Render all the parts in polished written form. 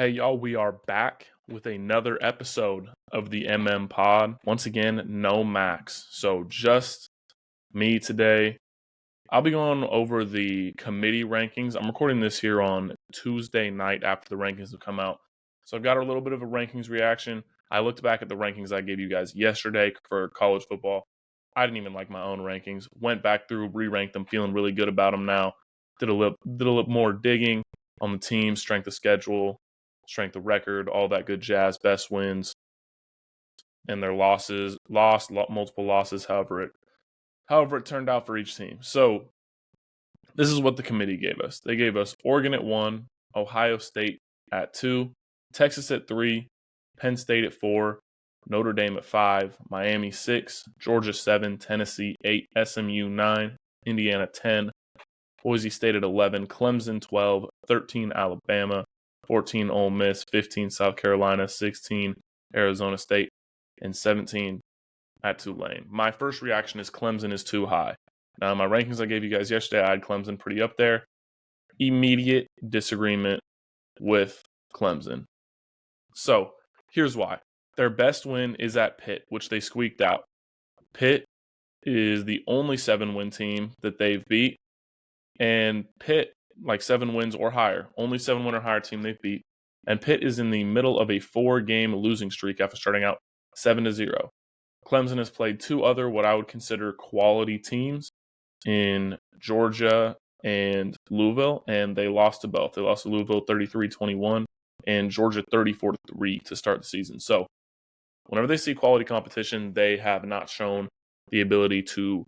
Hey, y'all, we are back with another episode of the Pod. Once again, no Max. So just me today. I'll be going over the committee rankings. I'm recording this here on Tuesday night after the rankings have come out. So I've got a little bit of a rankings reaction. I looked back at the rankings I gave you guys yesterday for college football. I didn't even like my own rankings. Went back through, re-ranked them, feeling really good about them now. Did a little more digging on the team, strength of schedule, strength of record, all that good jazz, best wins, and their losses, multiple losses, however it turned out for each team. So this is what the committee gave us. They gave us Oregon at 1, Ohio State at 2, Texas at 3, Penn State at 4, Notre Dame at 5, Miami 6, Georgia 7, Tennessee 8, SMU 9, Indiana 10, Boise State at 11, Clemson 12, 13 Alabama, 14 Ole Miss, 15 South Carolina, 16 Arizona State, and 17 at Tulane. My first reaction is Clemson is too high. Now, my rankings I gave you guys yesterday, I had Clemson pretty up there. Immediate disagreement with Clemson. So, here's why. Their best win is at Pitt, which they squeaked out. Pitt is the only 7-win team that they've beat. And Pitt, like 7 wins or higher, only 7-win or higher team they've beat. And Pitt is in the middle of a 4-game losing streak after starting out 7-0. Clemson has played 2 other what I would consider quality teams in Georgia and Louisville, and they lost to both. They lost to Louisville 33-21 and Georgia 34-3 to start the season. So whenever they see quality competition, they have not shown the ability to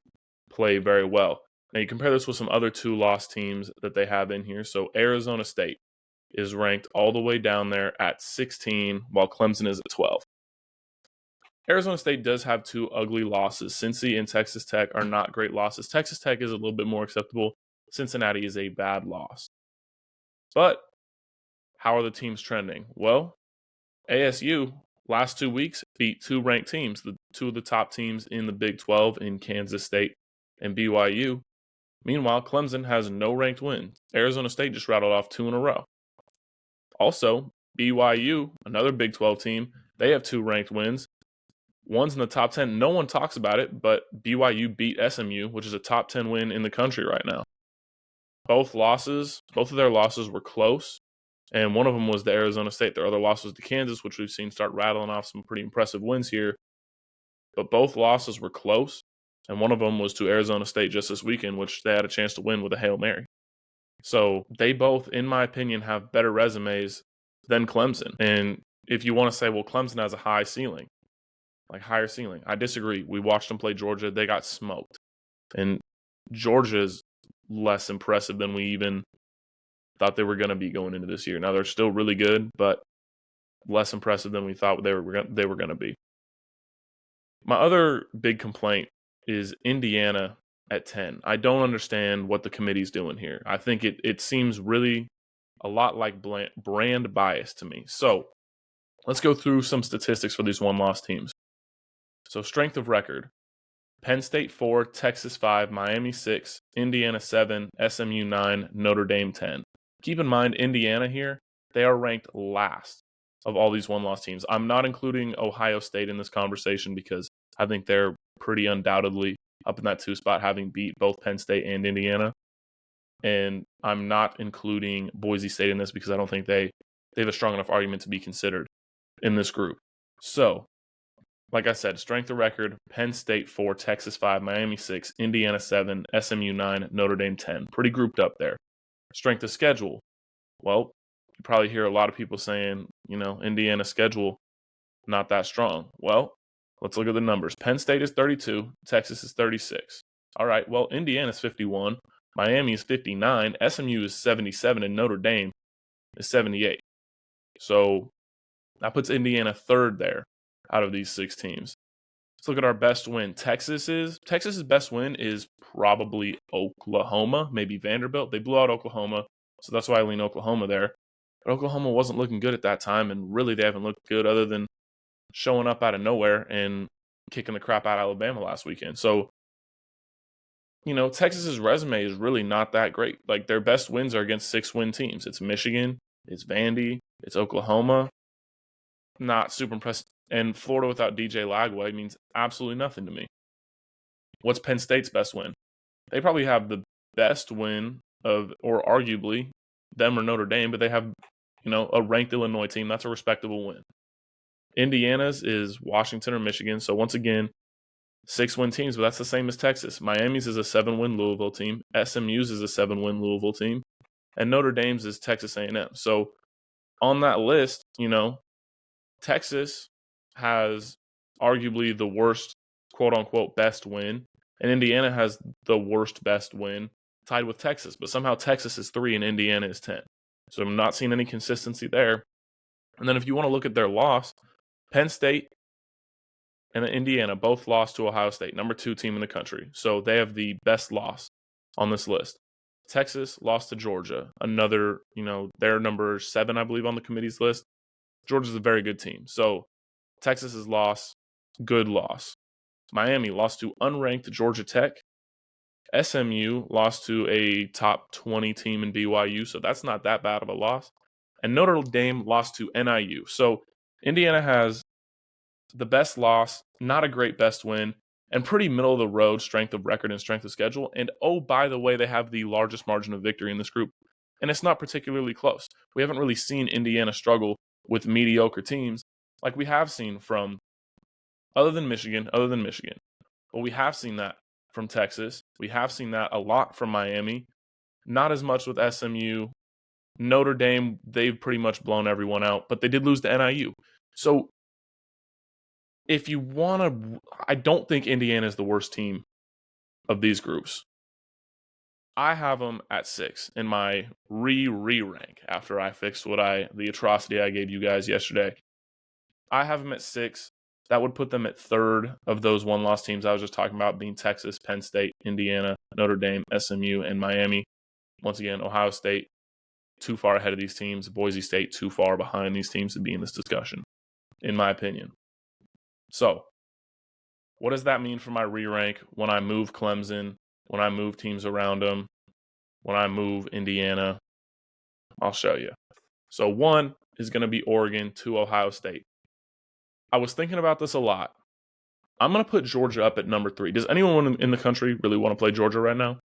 play very well. Now, you compare this with some other 2-loss teams that they have in here. So Arizona State is ranked all the way down there at 16, while Clemson is at 12. Arizona State does have 2 ugly losses. Cincy and Texas Tech are not great losses. Texas Tech is a little bit more acceptable. Cincinnati is a bad loss. But how are the teams trending? Well, ASU, last 2 weeks, beat 2 ranked teams, the 2 of the top teams in the Big 12 in Kansas State and BYU. Meanwhile, Clemson has no ranked wins. Arizona State just rattled off 2 in a row. Also, BYU, another Big 12 team, they have 2 ranked wins. One's in the top 10. No one talks about it, but BYU beat SMU, which is a top 10 win in the country right now. Both of their losses were close, and one of them was to Arizona State. Their other loss was to Kansas, which we've seen start rattling off some pretty impressive wins here. But both losses were close. And one of them was to Arizona State just this weekend, which they had a chance to win with a Hail Mary. So they both, in my opinion, have better resumes than Clemson. And if you want to say, well, Clemson has a higher ceiling, I disagree. We watched them play Georgia. They got smoked. And Georgia's less impressive than we even thought they were going to be going into this year. Now, they're still really good, but less impressive than we thought they were going to be. My other big complaint is Indiana at 10. I don't understand what the committee's doing here. I think it seems really a lot like brand bias to me. So let's go through some statistics for these 1-loss teams. So strength of record: Penn State 4, Texas 5, Miami 6, Indiana 7, SMU 9, Notre Dame 10. Keep in mind, Indiana here, they are ranked last of all these 1-loss teams. I'm not including Ohio State in this conversation because I think they're pretty undoubtedly up in that 2 spot, having beat both Penn State and Indiana. And I'm not including Boise State in this because I don't think they have a strong enough argument to be considered in this group. So, like I said, strength of record: Penn State 4, Texas 5, Miami 6, Indiana 7, SMU 9, Notre Dame 10. Pretty grouped up there. Strength of schedule: well, you probably hear a lot of people saying, Indiana's schedule not that strong. Well, let's look at the numbers. Penn State is 32, Texas is 36. All right, well, Indiana's 51, Miami is 59, SMU is 77, and Notre Dame is 78. So that puts Indiana third there out of these 6 teams. Let's look at our best win. Texas's best win is probably Oklahoma, maybe Vanderbilt. They blew out Oklahoma, so that's why I lean Oklahoma there. But Oklahoma wasn't looking good at that time, and really they haven't looked good other than showing up out of nowhere and kicking the crap out of Alabama last weekend. So, Texas's resume is really not that great. Like, their best wins are against 6-win teams. It's Michigan, it's Vandy, It's Oklahoma. Not super impressed. And Florida without DJ Lagway means absolutely nothing to me. What's Penn State's best win? They probably have the best win or arguably, them or Notre Dame, but they have, a ranked Illinois team. That's a respectable win. Indiana's is Washington or Michigan. So once again, 6-win teams, but that's the same as Texas. Miami's is a 7-win Louisville team. SMU's is a 7-win Louisville team. And Notre Dame's is Texas A&M. So on that list, Texas has arguably the worst, quote-unquote, best win. And Indiana has the worst best win, tied with Texas. But somehow Texas is 3 and Indiana is 10. So I'm not seeing any consistency there. And then if you want to look at their loss, Penn State and Indiana both lost to Ohio State, number 2 team in the country. So they have the best loss on this list. Texas lost to Georgia, another, they're number 7, I believe, on the committee's list. Georgia's a very good team. So Texas's loss, good loss. Miami lost to unranked Georgia Tech. SMU lost to a top 20 team in BYU, so that's not that bad of a loss. And Notre Dame lost to NIU. So Indiana has the best loss, not a great best win, and pretty middle of the road strength of record and strength of schedule. And oh, by the way, they have the largest margin of victory in this group. And it's not particularly close. We haven't really seen Indiana struggle with mediocre teams like we have seen from other than Michigan. But we have seen that from Texas. We have seen that a lot from Miami. Not as much with SMU. Notre Dame, they've pretty much blown everyone out, but they did lose to NIU. So if you want to, I don't think Indiana is the worst team of these groups. I have them at 6 in my re-rank after I fixed the atrocity I gave you guys yesterday. I have them at 6. That would put them at 3rd of those one-loss teams I was just talking about, being Texas, Penn State, Indiana, Notre Dame, SMU, and Miami. Once again, Ohio State, too far ahead of these teams. Boise State, too far behind these teams to be in this discussion, in my opinion. So, what does that mean for my re-rank when I move Clemson, when I move teams around them, when I move Indiana? I'll show you. So 1 is going to be Oregon, 2 Ohio State. I was thinking about this a lot. I'm going to put Georgia up at number 3. Does anyone in the country really want to play Georgia right now?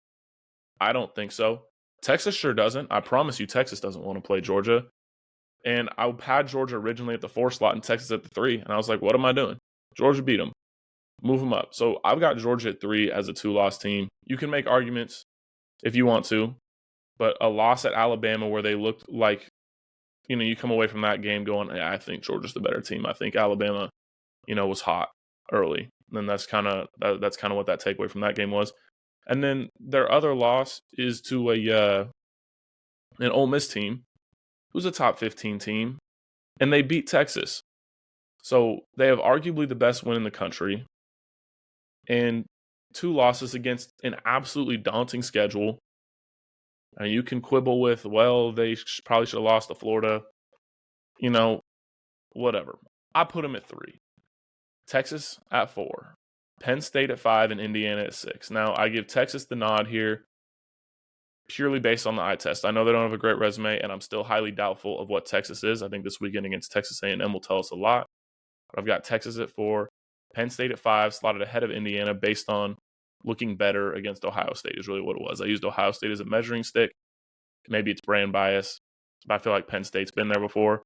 I don't think so. Texas sure doesn't. I promise you Texas doesn't want to play Georgia. And I had Georgia originally at the 4 slot and Texas at the 3. And I was like, what am I doing? Georgia beat them. Move them up. So I've got Georgia at 3 as a 2-loss team. You can make arguments if you want to. But a loss at Alabama where they looked like, you come away from that game going, I think Georgia's the better team. I think Alabama, was hot early. And that's kind of what that takeaway from that game was. And then their other loss is to an Ole Miss team who's a top 15 team, and they beat Texas. So they have arguably the best win in the country and 2 losses against an absolutely daunting schedule. And you can quibble with, well, they probably should have lost to Florida. Whatever. I put them at 3. Texas at 4. Penn State at 5 and Indiana at 6. Now, I give Texas the nod here purely based on the eye test. I know they don't have a great resume, and I'm still highly doubtful of what Texas is. I think this weekend against Texas A&M will tell us a lot. But I've got Texas at 4, Penn State at 5, slotted ahead of Indiana based on looking better against Ohio State is really what it was. I used Ohio State as a measuring stick. Maybe it's brand bias, but I feel like Penn State's been there before.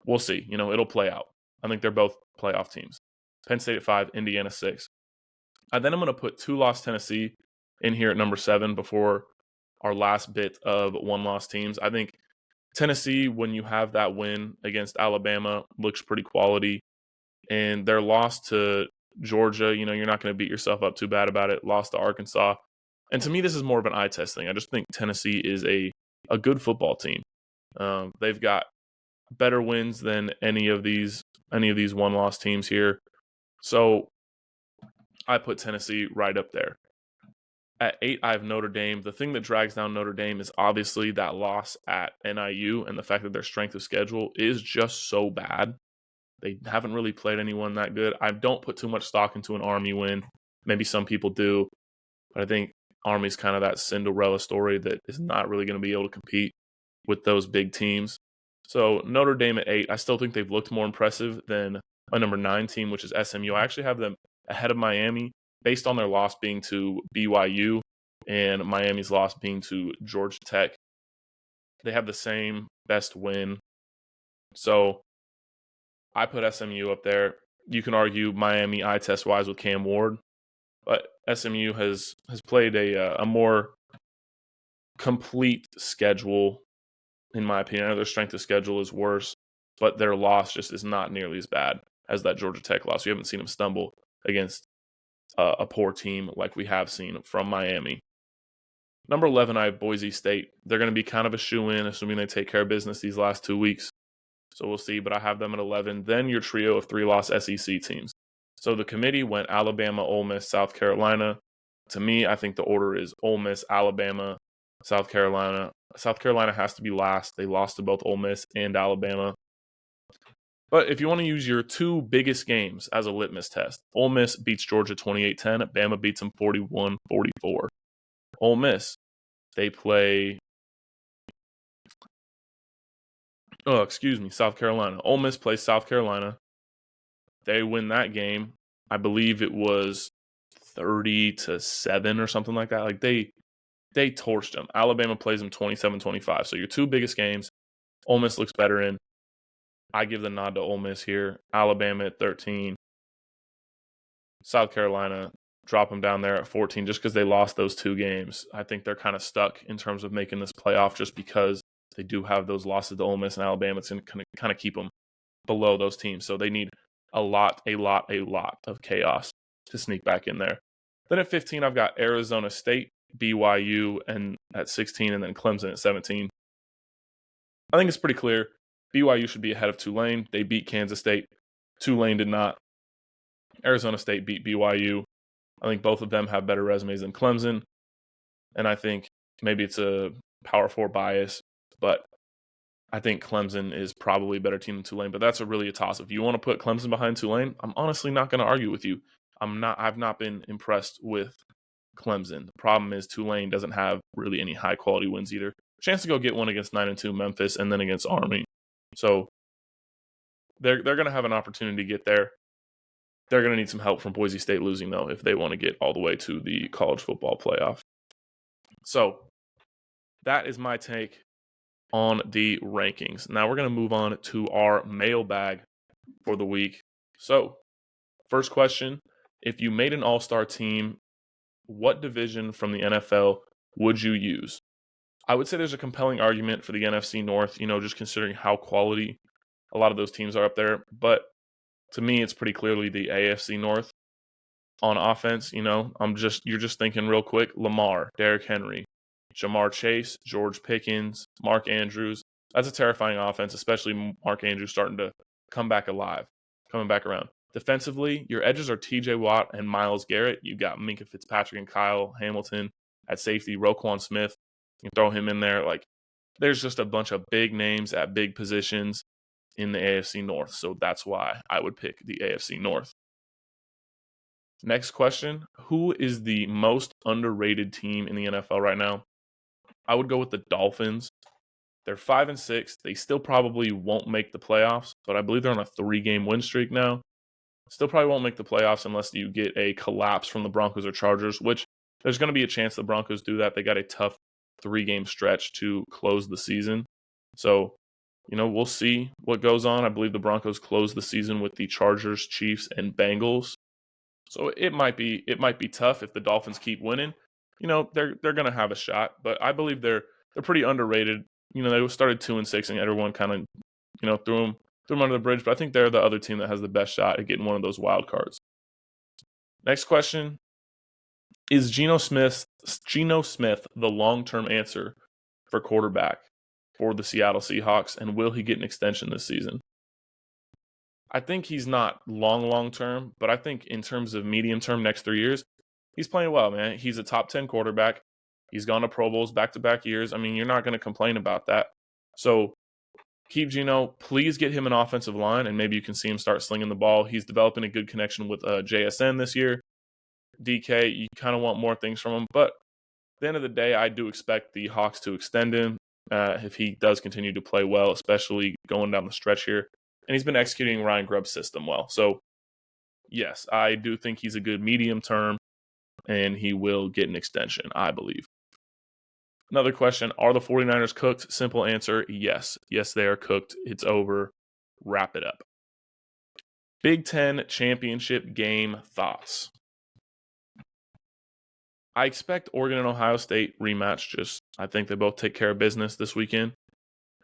We'll see. It'll play out. I think they're both playoff teams. Penn State at 5, Indiana 6. Then I'm going to put 2-loss Tennessee in here at number 7 before our last bit of 1-loss teams. I think Tennessee, when you have that win against Alabama, looks pretty quality. And their loss to Georgia, you're not going to beat yourself up too bad about it. Lost to Arkansas. And to me, this is more of an eye test thing. I just think Tennessee is a good football team. They've got better wins than any of these 1-loss teams here. So I put Tennessee right up there. At 8, I have Notre Dame. The thing that drags down Notre Dame is obviously that loss at NIU and the fact that their strength of schedule is just so bad. They haven't really played anyone that good. I don't put too much stock into an Army win. Maybe some people do. But I think Army's kind of that Cinderella story that is not really going to be able to compete with those big teams. So Notre Dame at 8, I still think they've looked more impressive than a number 9 team, which is SMU. I actually have them ahead of Miami based on their loss being to BYU and Miami's loss being to Georgia Tech. They have the same best win. So I put SMU up there. You can argue Miami eye test wise with Cam Ward, but SMU has played a more complete schedule, in my opinion. I know their strength of schedule is worse, but their loss just is not nearly as bad as that Georgia Tech loss. We haven't seen them stumble against a poor team like we have seen from Miami. Number 11, I have Boise State. They're going to be kind of a shoe-in, assuming they take care of business these last 2 weeks. So we'll see, but I have them at 11. Then your trio of 3-loss SEC teams. So the committee went Alabama, Ole Miss, South Carolina. To me, I think the order is Ole Miss, Alabama, South Carolina. South Carolina has to be last. They lost to both Ole Miss and Alabama. But if you want to use your 2 biggest games as a litmus test, Ole Miss beats Georgia 28-10. Bama beats them 41-44. Ole Miss, they play South Carolina. Ole Miss plays South Carolina. They win that game. I believe it was 30-7 or something like that. Like they torched them. Alabama plays them 27-25. So your 2 biggest games, Ole Miss looks better in. I give the nod to Ole Miss here. Alabama at 13. South Carolina, drop them down there at 14 just because they lost those 2 games. I think they're kind of stuck in terms of making this playoff just because they do have those losses to Ole Miss and Alabama. It's going to kind of keep them below those teams. So they need a lot of chaos to sneak back in there. Then at 15, I've got Arizona State, BYU, and at 16, and then Clemson at 17. I think it's pretty clear. BYU should be ahead of Tulane. They beat Kansas State. Tulane did not. Arizona State beat BYU. I think both of them have better resumes than Clemson. And I think maybe it's a Power 4 bias, but I think Clemson is probably a better team than Tulane. But that's really a toss. If you want to put Clemson behind Tulane, I'm honestly not going to argue with you. I've not been impressed with Clemson. The problem is Tulane doesn't have really any high quality wins either. Chance to go get one against 9-2 Memphis and then against Army. So they're going to have an opportunity to get there. They're going to need some help from Boise State losing, though, if they want to get all the way to the college football playoff. So that is my take on the rankings. Now we're going to move on to our mailbag for the week. So first question, if you made an all-star team, what division from the NFL would you use? I would say there's a compelling argument for the NFC North, just considering how quality a lot of those teams are up there. But to me, it's pretty clearly the AFC North on offense. You're just thinking real quick, Lamar, Derrick Henry, Jamar Chase, George Pickens, Mark Andrews. That's a terrifying offense, especially Mark Andrews starting to come back alive, coming back around. Defensively, your edges are TJ Watt and Myles Garrett. You got Minkah Fitzpatrick and Kyle Hamilton at safety, Roquan Smith. You can throw him in there. There's just a bunch of big names at big positions in the AFC North. So that's why I would pick the AFC North. Next question, who is the most underrated team in the NFL right now? I would go with the Dolphins. They're 5-6. They still probably won't make the playoffs, but I believe they're on a 3-game win streak now. Still probably won't make the playoffs unless you get a collapse from the Broncos or Chargers, which there's going to be a chance the Broncos do that. They got a tough 3-game stretch to close the season. So, we'll see what goes on. I believe the Broncos close the season with the Chargers, Chiefs, and Bengals. So it might be tough if the Dolphins keep winning. They're going to have a shot, but I believe they're pretty underrated. They started 2-6 and everyone kind of, threw them under the bridge, but I think they're the other team that has the best shot at getting one of those wild cards. Next question, is Geno Smith the long-term answer for quarterback for the Seattle Seahawks, and will he get an extension this season? I think he's not long-term, but I think in terms of medium-term, next 3 years, he's playing well, man. He's a top 10 quarterback. He's gone to Pro Bowls back-to-back years. I mean, you're not going to complain about that. So keep Geno. Please get him an offensive line, and maybe you can see him start slinging the ball. He's developing a good connection with JSN this year. DK, you kind of want more things from him. But at the end of the day, I do expect the Hawks to extend him. if he does continue to play well, especially going down the stretch here. And he's been executing Ryan Grubb's system well. So, yes, I do think he's a good medium term, and he will get an extension, I believe. Another question, are the 49ers cooked? Simple answer, yes. Yes, they are cooked. It's over. Wrap it up. Big Ten championship game thoughts. I expect Oregon and Ohio State rematch. I think they both take care of business this weekend.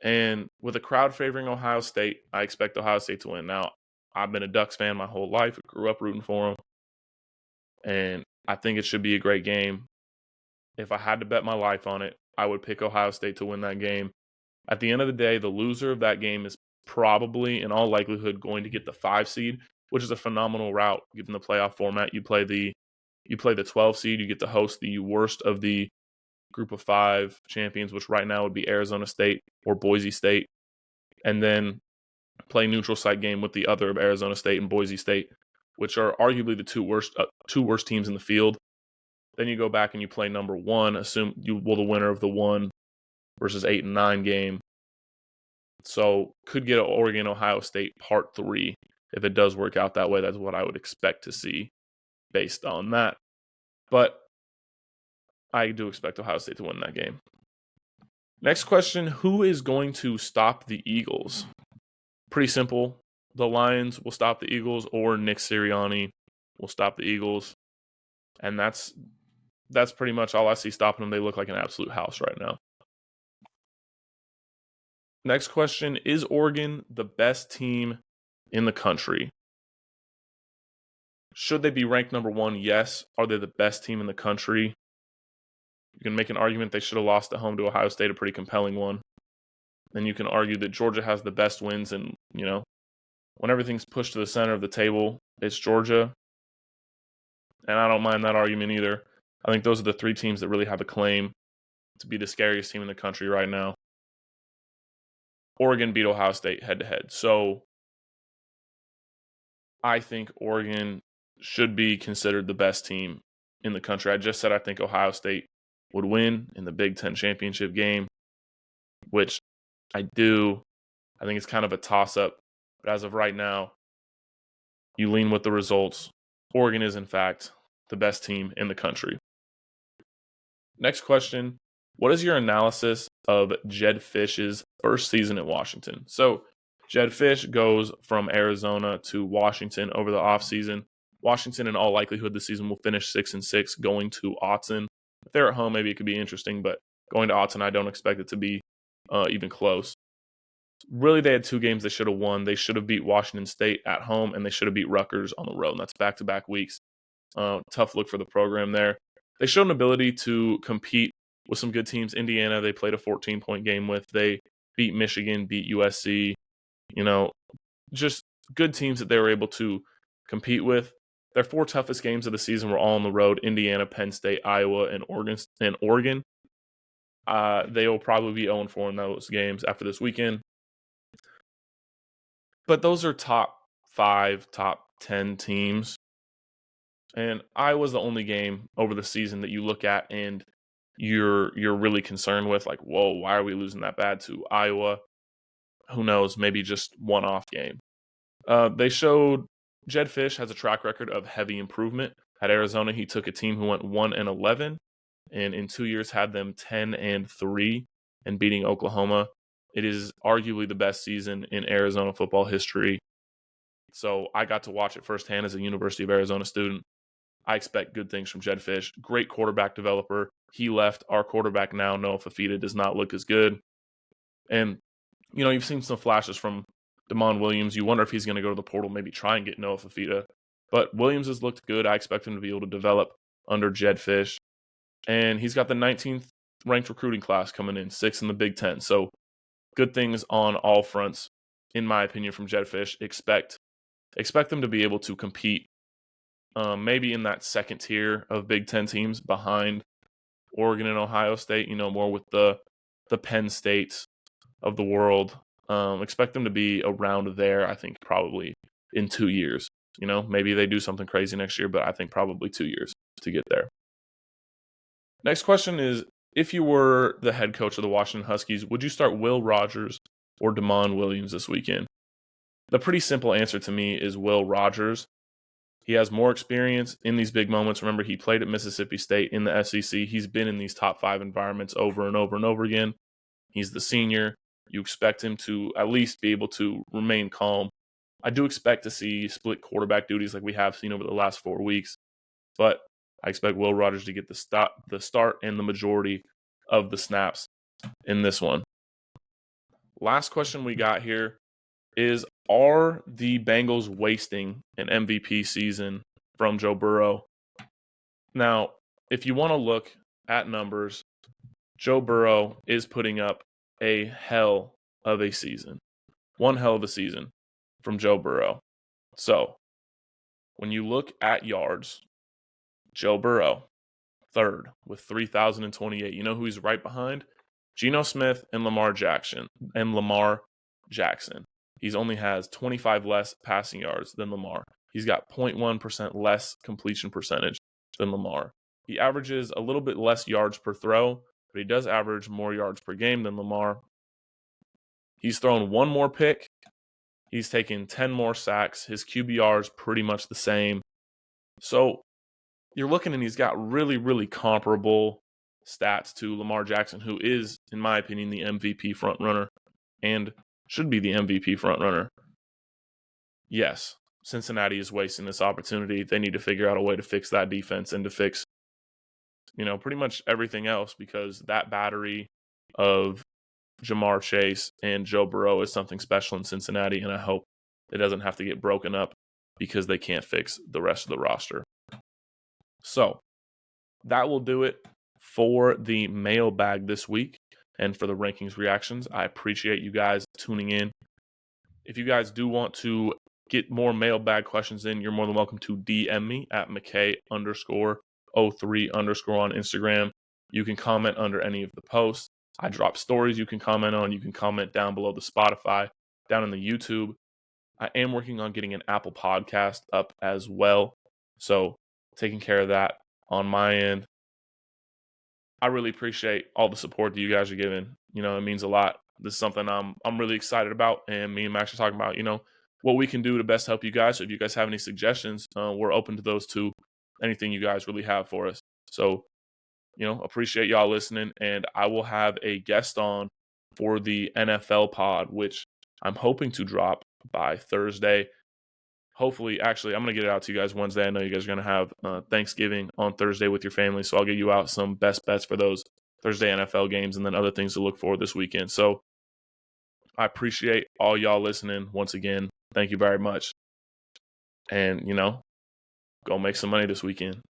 And with a crowd favoring Ohio State, I expect Ohio State to win. Now, I've been a Ducks fan my whole life. I grew up rooting for them. And I think it should be a great game. If I had to bet my life on it, I would pick Ohio State to win that game. At the end of the day, the loser of that game is probably, in all likelihood, going to get the 5 seed, which is a phenomenal route given the playoff format. You play the 12 seed, you get to host the worst of the group of 5 champions, which right now would be Arizona State or Boise State, and then play neutral site game with the other of Arizona State and Boise State, which are arguably the two worst teams in the field. Then you go back and you play number 1, the winner of the 1 versus 8 and 9 game. So could get an Oregon Ohio State part 3 if it does work out that way. That's what I would expect to see based on that. But I do expect Ohio State to win that game. Next question, who is going to stop the Eagles? Pretty simple. The Lions will stop the Eagles, or Nick Sirianni will stop the Eagles. And that's pretty much all I see stopping them. They look like an absolute house right now. Next question, is Oregon the best team in the country? Should they be ranked number 1? Yes. Are they the best team in the country? You can make an argument they should have lost at home to Ohio State, a pretty compelling one. Then you can argue that Georgia has the best wins, and, when everything's pushed to the center of the table, it's Georgia. And I don't mind that argument either. I think those are the 3 teams that really have a claim to be the scariest team in the country right now. Oregon beat Ohio State head-to-head. So I think Oregon should be considered the best team in the country. I just said I think Ohio State would win in the Big Ten championship game, which I do. I think it's kind of a toss-up. But as of right now, you lean with the results. Oregon is, in fact, the best team in the country. Next question. What is your analysis of Jedd Fisch's first season at Washington? So Jedd Fisch goes from Arizona to Washington over the offseason. Washington, in all likelihood, this season will finish 6-6, going to Autzen. If they're at home, maybe it could be interesting, but going to Autzen, I don't expect it to be even close. Really, they had 2 games they should have won. They should have beat Washington State at home, and they should have beat Rutgers on the road. And that's back-to-back weeks. Tough look for the program there. They showed an ability to compete with some good teams. Indiana, they played a 14-point game with. They beat Michigan, beat USC. Just good teams that they were able to compete with. Their 4 toughest games of the season were all on the road: Indiana, Penn State, Iowa, and Oregon. They will probably be 0-4 in those games after this weekend. But those are top 5, top 10 teams. And Iowa's the only game over the season that you look at and you're really concerned with, like, whoa, why are we losing that bad to Iowa? Who knows? Maybe just one-off game. They showed Jedd Fisch has a track record of heavy improvement. At Arizona, he took a team who went 1-11, and in 2 years had them 10-3 and beating Oklahoma. It is arguably the best season in Arizona football history. So I got to watch it firsthand as a University of Arizona student. I expect good things from Jedd Fisch. Great quarterback developer. He left. Our quarterback now, Noah Fafita, does not look as good. And, you've seen some flashes from Damon Williams. You wonder if he's going to go to the portal, maybe try and get Noah Fafita. But Williams has looked good. I expect him to be able to develop under Jedd Fisch. And he's got the 19th ranked recruiting class coming in, 6th in the Big Ten. So good things on all fronts, in my opinion, from Jedd Fisch. Expect them to be able to compete maybe in that second tier of Big Ten teams behind Oregon and Ohio State, more with the Penn States of the world. Expect them to be around there, I think, probably in 2 years. Maybe they do something crazy next year, but I think probably 2 years to get there. Next question is, if you were the head coach of the Washington Huskies, would you start Will Rogers or Damon Williams this weekend? The pretty simple answer to me is Will Rogers. He has more experience in these big moments. Remember, he played at Mississippi State in the SEC. He's been in these top 5 environments over and over and over again. He's the senior. You expect him to at least be able to remain calm. I do expect to see split quarterback duties like we have seen over the last 4 weeks, but I expect Will Rogers to get the start and the majority of the snaps in this one. Last question we got here is, are the Bengals wasting an MVP season from Joe Burrow? Now, if you want to look at numbers, Joe Burrow is putting up a hell of a season. One hell of a season from Joe Burrow. So, when you look at yards, Joe Burrow, third with 3,028. You know who he's right behind? Geno Smith and Lamar Jackson. He only has 25 less passing yards than Lamar. He's got 0.1% less completion percentage than Lamar. He averages a little bit less yards per throw, but he does average more yards per game than Lamar. He's thrown one more pick. He's taken 10 more sacks. His QBR is pretty much the same. So you're looking and he's got really, really comparable stats to Lamar Jackson, who is, in my opinion, the MVP frontrunner and should be the MVP frontrunner. Yes, Cincinnati is wasting this opportunity. They need to figure out a way to fix that defense and to fix, pretty much everything else, because that battery of Jamar Chase and Joe Burrow is something special in Cincinnati, and I hope it doesn't have to get broken up because they can't fix the rest of the roster. So that will do it for the mailbag this week and for the rankings reactions. I appreciate you guys tuning in. If you guys do want to get more mailbag questions in, you're more than welcome to DM me at McKay_03_ on Instagram. You can comment under any of the posts. I drop stories you can comment on. You can comment down below the Spotify, down in the YouTube. I am working on getting an Apple podcast up as well. So taking care of that on my end. I really appreciate all the support that you guys are giving. It means a lot. This is something I'm really excited about, and me and Max are talking about, what we can do to best help you guys. So if you guys have any suggestions, we're open to those too. Anything you guys really have for us. So, appreciate y'all listening, and I will have a guest on for the NFL pod, which I'm hoping to drop by Thursday. Hopefully, actually, I'm going to get it out to you guys Wednesday. I know you guys are going to have Thanksgiving on Thursday with your family, so I'll get you out some best bets for those Thursday NFL games and then other things to look for this weekend. So I appreciate all y'all listening once again. Thank you very much. And, go make some money this weekend.